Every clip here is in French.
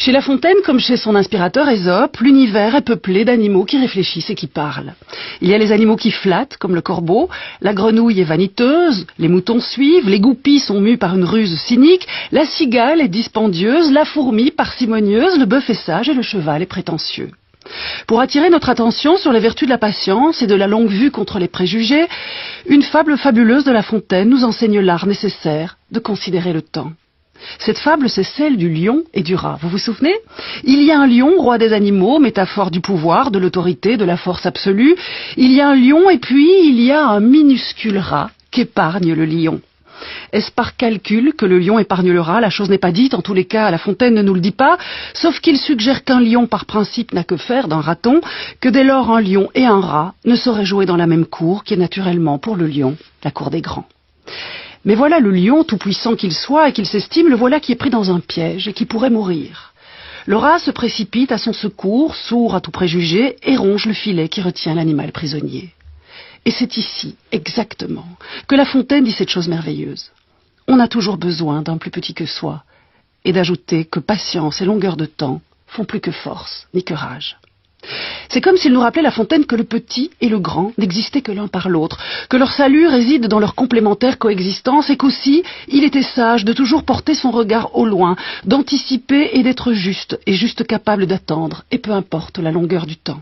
Chez La Fontaine, comme chez son inspirateur Ésope, l'univers est peuplé d'animaux qui réfléchissent et qui parlent. Il y a les animaux qui flattent, comme le corbeau, la grenouille est vaniteuse, les moutons suivent, les goupilles sont mues par une ruse cynique, la cigale est dispendieuse, la fourmi parcimonieuse, le bœuf est sage et le cheval est prétentieux. Pour attirer notre attention sur les vertus de la patience et de la longue vue contre les préjugés, une fable fabuleuse de La Fontaine nous enseigne l'art nécessaire de considérer le temps. Cette fable, c'est celle du lion et du rat. Vous vous souvenez? Il y a un lion, roi des animaux, métaphore du pouvoir, de l'autorité, de la force absolue. Il y a un lion et puis il y a un minuscule rat qu'épargne le lion. Est-ce par calcul que le lion épargne le rat? La chose n'est pas dite, en tous les cas, La Fontaine ne nous le dit pas, sauf qu'il suggère qu'un lion, par principe, n'a que faire d'un raton, que dès lors un lion et un rat ne sauraient jouer dans la même cour, qui est naturellement, pour le lion, la cour des grands. Mais voilà le lion, tout puissant qu'il soit et qu'il s'estime, le voilà qui est pris dans un piège et qui pourrait mourir. Le rat se précipite à son secours, sourd à tout préjugé, et ronge le filet qui retient l'animal prisonnier. Et c'est ici, exactement, que La Fontaine dit cette chose merveilleuse. On a toujours besoin d'un plus petit que soi, et d'ajouter que patience et longueur de temps font plus que force, ni que rage. C'est comme s'il nous rappelait La Fontaine que le petit et le grand n'existaient que l'un par l'autre, que leur salut réside dans leur complémentaire coexistence et qu'aussi il était sage de toujours porter son regard au loin, d'anticiper et d'être juste capable d'attendre, et peu importe la longueur du temps.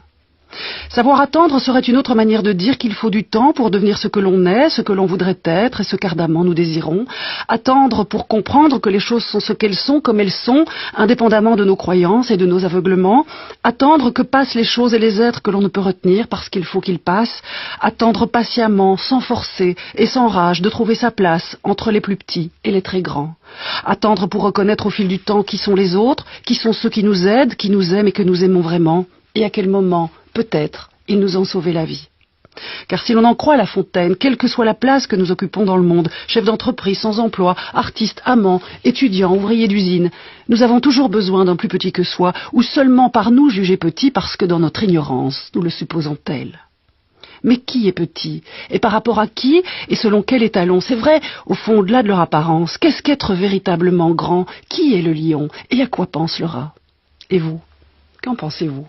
Savoir attendre serait une autre manière de dire qu'il faut du temps pour devenir ce que l'on est, ce que l'on voudrait être et ce qu'ardemment nous désirons. Attendre pour comprendre que les choses sont ce qu'elles sont, comme elles sont, indépendamment de nos croyances et de nos aveuglements. Attendre que passent les choses et les êtres que l'on ne peut retenir parce qu'il faut qu'ils passent. Attendre patiemment, sans forcer et sans rage, de trouver sa place entre les plus petits et les très grands. Attendre pour reconnaître au fil du temps qui sont les autres, qui sont ceux qui nous aident, qui nous aiment et que nous aimons vraiment, et à quel moment peut-être, ils nous ont sauvé la vie. Car si l'on en croit La Fontaine, quelle que soit la place que nous occupons dans le monde, chef d'entreprise, sans emploi, artiste, amant, étudiant, ouvrier d'usine, nous avons toujours besoin d'un plus petit que soi, ou seulement par nous jugé petit parce que dans notre ignorance, nous le supposons tel. Mais qui est petit? Et par rapport à qui? Et selon quel étalon? C'est vrai, au fond, au-delà de leur apparence, qu'est-ce qu'être véritablement grand? Qui est le lion? Et à quoi pense le rat? Et vous? Qu'en pensez-vous?